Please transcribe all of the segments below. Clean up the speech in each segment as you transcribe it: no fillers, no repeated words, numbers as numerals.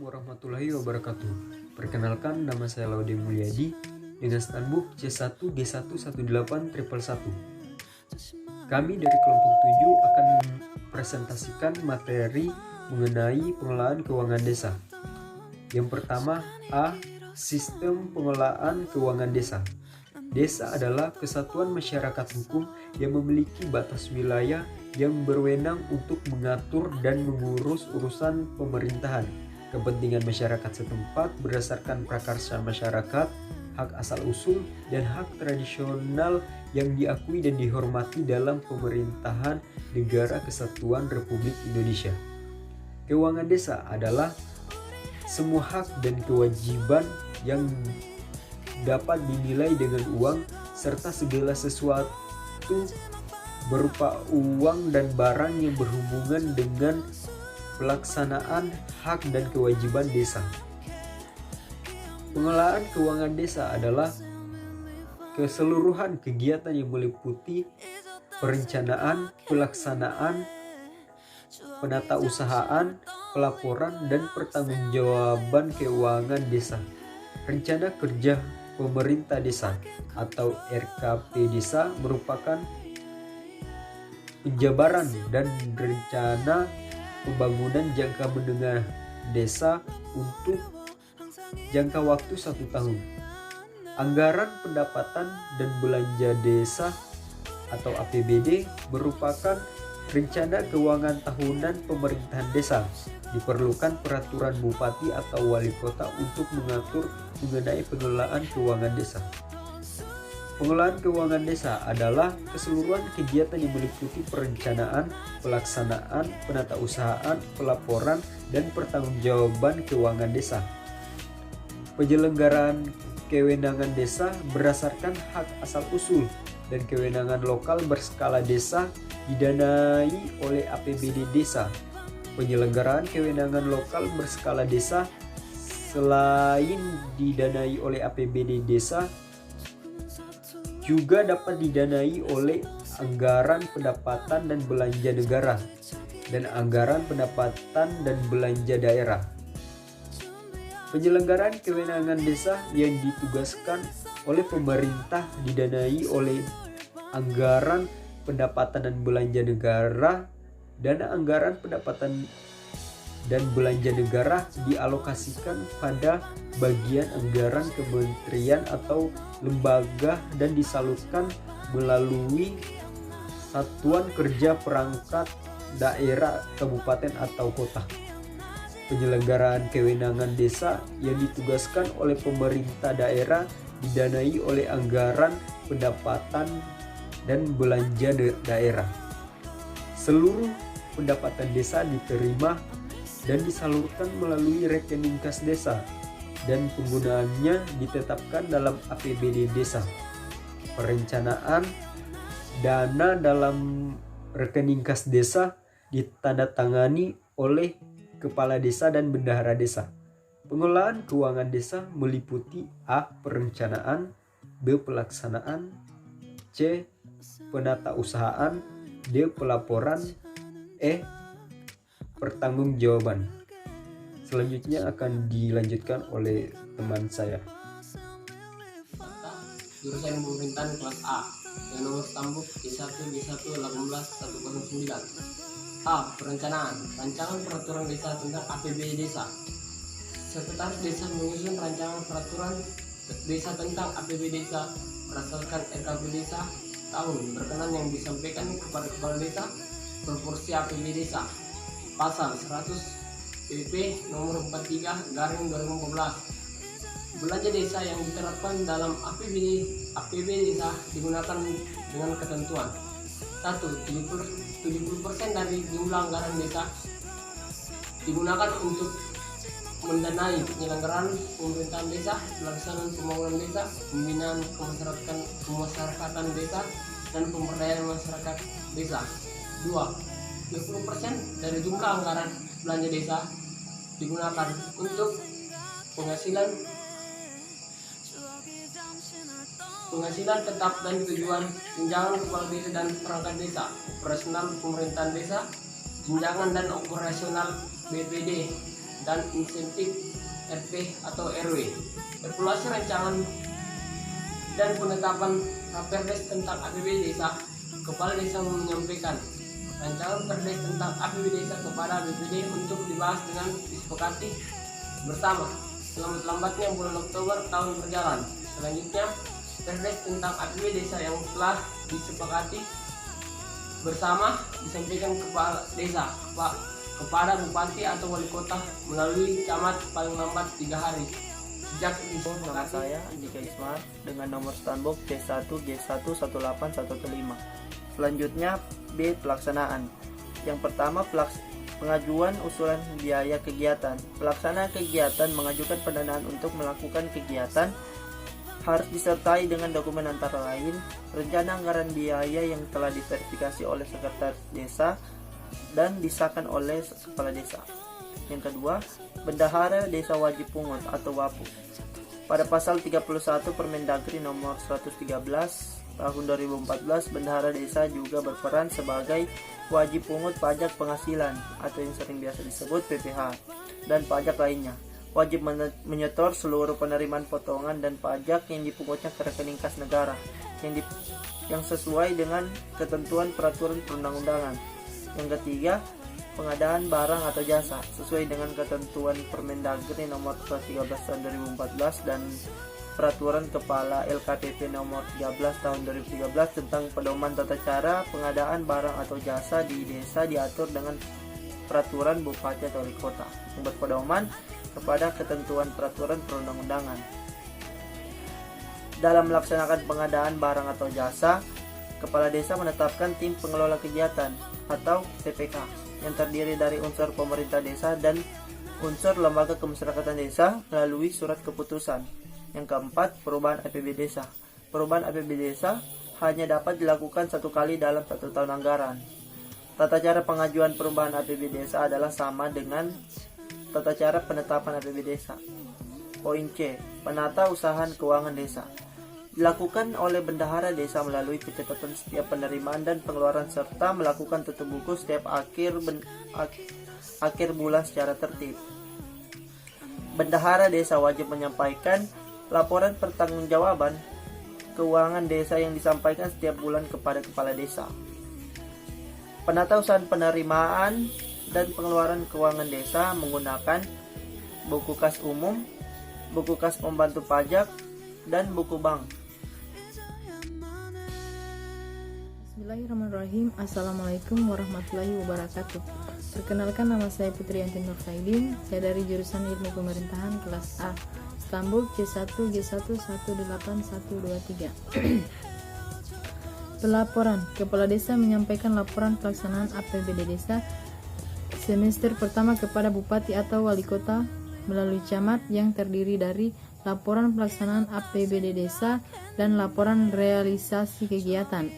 warahmatullahi wabarakatuh. Perkenalkan, nama saya Laude Mulyadi dengan Stanbook C1G1181111. Kami dari kelompok 7 akan mempresentasikan materi mengenai pengelolaan keuangan desa. Yang pertama, A. Sistem pengelolaan keuangan desa. Desa adalah kesatuan masyarakat hukum yang memiliki batas wilayah yang berwenang untuk mengatur dan mengurus urusan pemerintahan, kepentingan masyarakat setempat berdasarkan prakarsa masyarakat, hak asal-usul, dan hak tradisional yang diakui dan dihormati dalam pemerintahan Negara Kesatuan Republik Indonesia. Keuangan desa adalah semua hak dan kewajiban yang dapat dinilai dengan uang serta segala sesuatu berupa uang dan barang yang berhubungan dengan pelaksanaan hak dan kewajiban desa. Pengelolaan keuangan desa adalah keseluruhan kegiatan yang meliputi perencanaan, pelaksanaan, penatausahaan, pelaporan, dan pertanggungjawaban keuangan desa. Rencana kerja pemerintah desa atau RKP desa merupakan penjabaran dan rencana pembangunan jangka menengah desa untuk jangka waktu 1 tahun. Anggaran pendapatan dan belanja desa atau APBD merupakan rencana keuangan tahunan pemerintahan desa. Diperlukan peraturan bupati atau wali kota untuk mengatur mengenai pengelolaan keuangan desa. Pengelolaan keuangan desa adalah keseluruhan kegiatan yang meliputi perencanaan, pelaksanaan, penatausahaan, pelaporan, dan pertanggungjawaban keuangan desa. Penyelenggaraan kewenangan desa berdasarkan hak asal-usul dan kewenangan lokal berskala desa didanai oleh APBD desa. Penyelenggaraan kewenangan lokal berskala desa selain didanai oleh APBD desa juga dapat didanai oleh anggaran pendapatan dan belanja negara dan anggaran pendapatan dan belanja daerah. Penyelenggaraan kewenangan desa yang ditugaskan oleh pemerintah didanai oleh anggaran pendapatan dan belanja negara. Dana anggaran pendapatan dan belanja negara dialokasikan pada bagian anggaran kementerian atau lembaga dan disalurkan melalui satuan kerja perangkat daerah, kabupaten atau kota. Penyelenggaraan kewenangan desa yang ditugaskan oleh pemerintah daerah didanai oleh anggaran pendapatan dan belanja daerah. Seluruh pendapatan desa diterima dan disalurkan melalui rekening kas desa dan penggunaannya ditetapkan dalam APBD desa. Perencanaan dana dalam rekening kas desa ditandatangani oleh kepala desa dan bendahara desa. Pengelolaan keuangan desa meliputi A. Perencanaan, B. Pelaksanaan, C. Penatausahaan, D. Pelaporan, E. Pertanggungjawaban. Selanjutnya akan dilanjutkan oleh teman saya. Jurusan Pemerintahan kelas A dengan nomor Stanbook C1G1181109. A. Perencanaan. Rancangan peraturan desa tentang APBD desa. Sekretaris desa menyusun rancangan peraturan desa tentang APBD desa berdasarkan RKP desa tahun berkenan yang disampaikan kepada kepala desa proporsi APBD desa. Pasal 100 PP nomor 43/2014. Belanja desa yang diterapkan dalam APBD desa digunakan dengan ketentuan 70% dari jumlah anggaran desa digunakan untuk mendanai penyelenggaraan pemerintahan desa, pelaksanaan pembangunan desa, pembinaan kemasyarakatan desa, dan pemberdayaan masyarakat desa. 2. 20% dari jumlah anggaran belanja desa digunakan untuk penghasilan tetap dan tujuan tunjangan kepala desa dan perangkat desa, operasional pemerintahan desa, tunjangan dan operasional BPD dan insentif RP atau RW. Evaluasi rancangan dan penetapan Raperdes tentang APBD Desa, Kepala Desa menyampaikan rancangan Perdes tentang APBD Desa kepada BPD untuk dibahas dengan disepakati bersama selambat-lambatnya bulan Oktober tahun berjalan. Selanjutnya, Perdes tentang APBD Desa yang telah disepakati bersama disampaikan kepala desa kepada bupati atau wali kota melalui camat paling lambat 3 hari sejak Nama saya Andika Ismar dengan nomor standbook C1G118115. Selanjutnya B. Pelaksanaan. Yang pertama, pengajuan usulan biaya kegiatan. Pelaksana kegiatan mengajukan pendanaan untuk melakukan kegiatan harus disertai dengan dokumen antara lain rencana anggaran biaya yang telah diverifikasi oleh sekretaris desa dan disahkan oleh kepala desa. Yang kedua, bendahara desa wajib pungut atau WAPU. Pada pasal 31 Permendagri nomor 113 tahun 2014, bendahara desa juga berperan sebagai wajib pungut pajak penghasilan atau yang sering biasa disebut PPH dan pajak lainnya. Wajib menyetor seluruh penerimaan potongan dan pajak yang dipungutnya ke rekening kas negara yang sesuai dengan ketentuan peraturan perundang-undangan. Yang ketiga, pengadaan barang atau jasa sesuai dengan ketentuan Permendagri nomor 13 tahun 2014 dan peraturan kepala LKPP nomor 13 tahun 2013 tentang pedoman tata cara pengadaan barang atau jasa di desa diatur dengan peraturan bupati atau wali kota yang berpedoman kepada ketentuan peraturan perundang-undangan. Dalam melaksanakan pengadaan barang atau jasa, kepala desa menetapkan tim pengelola kegiatan atau TPK yang terdiri dari unsur pemerintah desa dan unsur lembaga kemasyarakatan desa melalui surat keputusan. Yang keempat, perubahan APBD desa. Perubahan APBD desa hanya dapat dilakukan 1 kali dalam 1 tahun anggaran. Tata cara pengajuan perubahan APBD desa adalah sama dengan tata cara penetapan APBD desa. Poin C. Penata usahaan keuangan desa. Dilakukan oleh bendahara desa melalui pencatatan setiap penerimaan dan pengeluaran serta melakukan tutup buku setiap akhir bulan secara tertib. Bendahara desa wajib menyampaikan laporan pertanggungjawaban keuangan desa yang disampaikan setiap bulan kepada kepala desa. Penata usahaan penerimaan dan pengeluaran keuangan desa menggunakan buku kas umum, buku kas pembantu pajak, dan buku bank. Bismillahirrahmanirrahim. Assalamualaikum warahmatullahi wabarakatuh. Perkenalkan, nama saya Putri Yanti Nursaidin. Saya dari jurusan Ilmu Pemerintahan kelas A, Stambuk C1G11818123. Pelaporan. Kepala Desa menyampaikan laporan pelaksanaan APBD Desa semester pertama kepada Bupati atau Wali Kota melalui camat yang terdiri dari laporan pelaksanaan APBD Desa dan laporan realisasi kegiatan.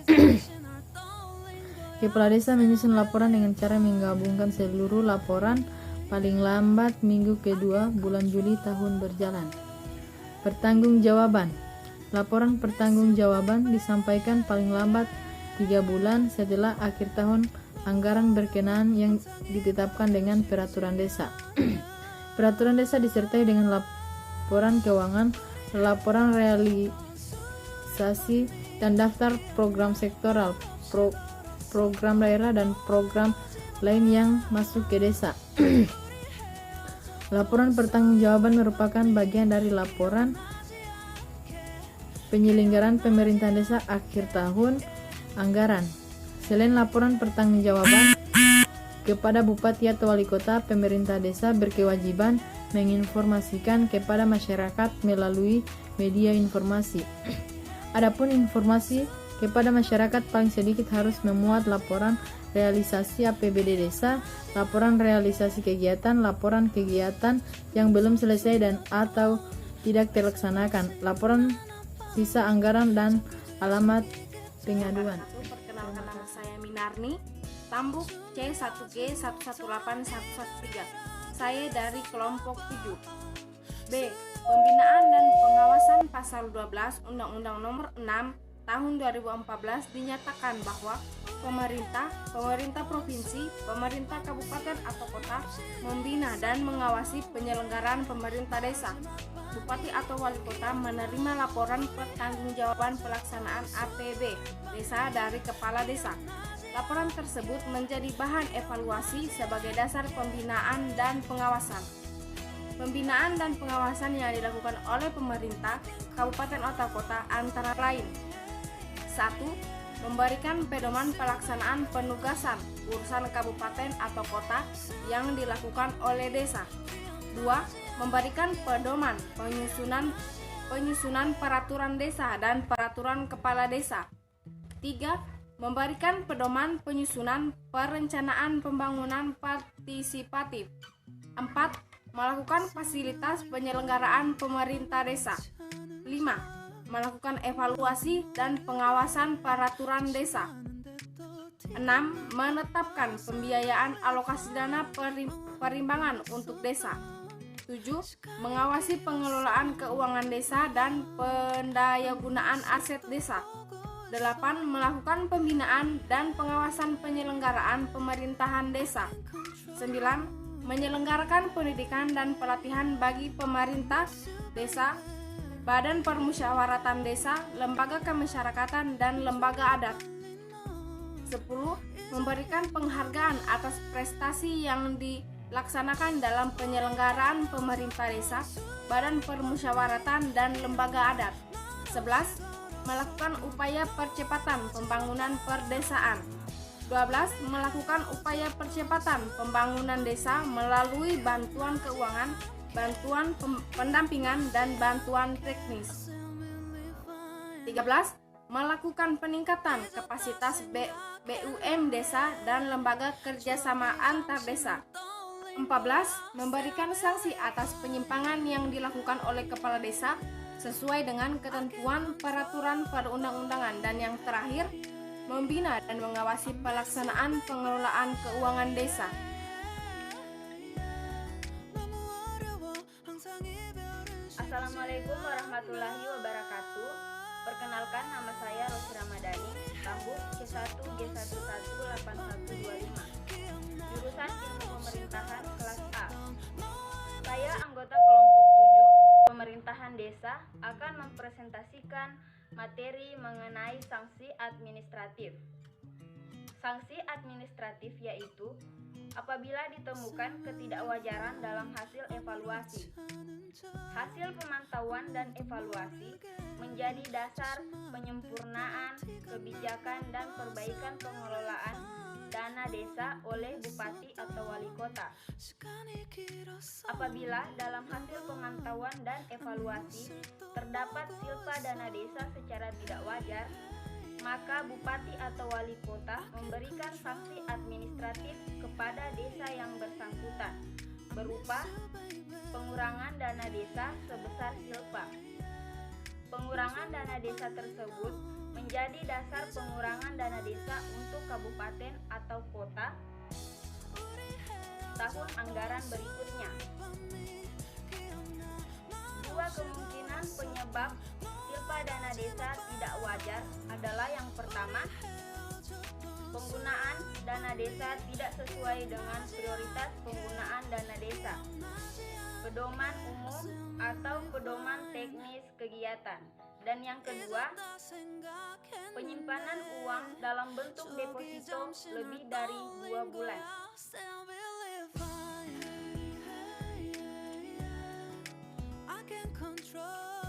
Kepala Desa menyusun laporan dengan cara menggabungkan seluruh laporan paling lambat minggu kedua bulan Juli tahun berjalan. Pertanggungjawaban. Laporan pertanggungjawaban disampaikan paling lambat 3 bulan setelah akhir tahun anggaran berkenaan yang ditetapkan dengan peraturan desa. Peraturan desa disertai dengan laporan keuangan, laporan realisasi, dan daftar program sektoral, program daerah, dan program lain yang masuk ke desa. Laporan pertanggungjawaban merupakan bagian dari laporan penyelenggaraan pemerintahan desa akhir tahun anggaran. Selain laporan pertanggungjawaban kepada Bupati atau Wali Kota, pemerintah desa berkewajiban menginformasikan kepada masyarakat melalui media informasi. Adapun informasi kepada masyarakat paling sedikit harus memuat laporan realisasi APBD desa, laporan realisasi kegiatan, laporan kegiatan yang belum selesai dan atau tidak terlaksanakan, laporan sisa anggaran, dan alamat pengaduan. Perkenalkan, nama saya Minarni, Tambuk C1G118113. Saya dari kelompok 7. B. Pembinaan dan pengawasan pasal 12 Undang-Undang nomor 6 tahun 2014 dinyatakan bahwa pemerintah provinsi, pemerintah kabupaten atau kota membina dan mengawasi penyelenggaraan pemerintah desa. Bupati atau wali kota menerima laporan pertanggungjawaban pelaksanaan APB desa dari kepala desa. Laporan tersebut menjadi bahan evaluasi sebagai dasar pembinaan dan pengawasan. Pembinaan dan pengawasan yang dilakukan oleh pemerintah kabupaten atau kota antara lain: 1. Memberikan pedoman pelaksanaan penugasan urusan kabupaten atau kota yang dilakukan oleh desa. 2. Memberikan pedoman penyusunan peraturan desa dan peraturan kepala desa. 3. Memberikan pedoman penyusunan perencanaan pembangunan partisipatif. 4. Melakukan fasilitas penyelenggaraan pemerintah desa. 5. Melakukan evaluasi dan pengawasan peraturan desa. 6. Menetapkan pembiayaan alokasi dana perimbangan untuk desa. 7. Mengawasi pengelolaan keuangan desa dan pendayagunaan aset desa. 8. Melakukan pembinaan dan pengawasan penyelenggaraan pemerintahan desa. 9. Menyelenggarakan pendidikan dan pelatihan bagi pemerintah desa, badan permusyawaratan desa, lembaga kemasyarakatan, dan lembaga adat. 10. Memberikan penghargaan atas prestasi yang dilaksanakan dalam penyelenggaraan pemerintah desa, badan permusyawaratan, dan lembaga adat. 11. Melakukan upaya percepatan pembangunan perdesaan. 12. Melakukan upaya percepatan pembangunan desa melalui bantuan keuangan, bantuan pendampingan, dan bantuan teknis. 13. Melakukan peningkatan kapasitas BUM desa dan lembaga kerjasama antar desa. 14. Memberikan sanksi atas penyimpangan yang dilakukan oleh kepala desa sesuai dengan ketentuan peraturan perundang-undangan. Dan yang terakhir, membina dan mengawasi pelaksanaan pengelolaan keuangan desa. Assalamualaikum warahmatullahi wabarakatuh. Perkenalkan, nama saya Rosi Ramadhani, Tambuk C1G118125, jurusan Ilmu Pemerintahan kelas A. Saya anggota kelompok 7 Pemerintahan Desa akan mempresentasikan materi mengenai sanksi administratif. Sanksi administratif yaitu apabila ditemukan ketidakwajaran dalam hasil evaluasi. Hasil pemantauan dan evaluasi menjadi dasar penyempurnaan kebijakan dan perbaikan pengelolaan dana desa oleh bupati atau wali kota. Apabila dalam hasil pemantauan dan evaluasi terdapat silpa dana desa secara tidak wajar, maka bupati atau wali kota memberikan sanksi administratif kepada desa yang bersangkutan berupa pengurangan dana desa sebesar silpa. Pengurangan dana desa tersebut menjadi dasar pengurangan dana desa untuk kabupaten atau kota tahun anggaran berikutnya. Dua kemungkinan penyebab silpa dana desa tidak wajar adalah yang pertama, penggunaan dana desa tidak sesuai dengan prioritas penggunaan dana desa, pedoman umum atau pedoman teknis kegiatan. Dan yang kedua, penyimpanan uang dalam bentuk deposito lebih dari 2 bulan. I can control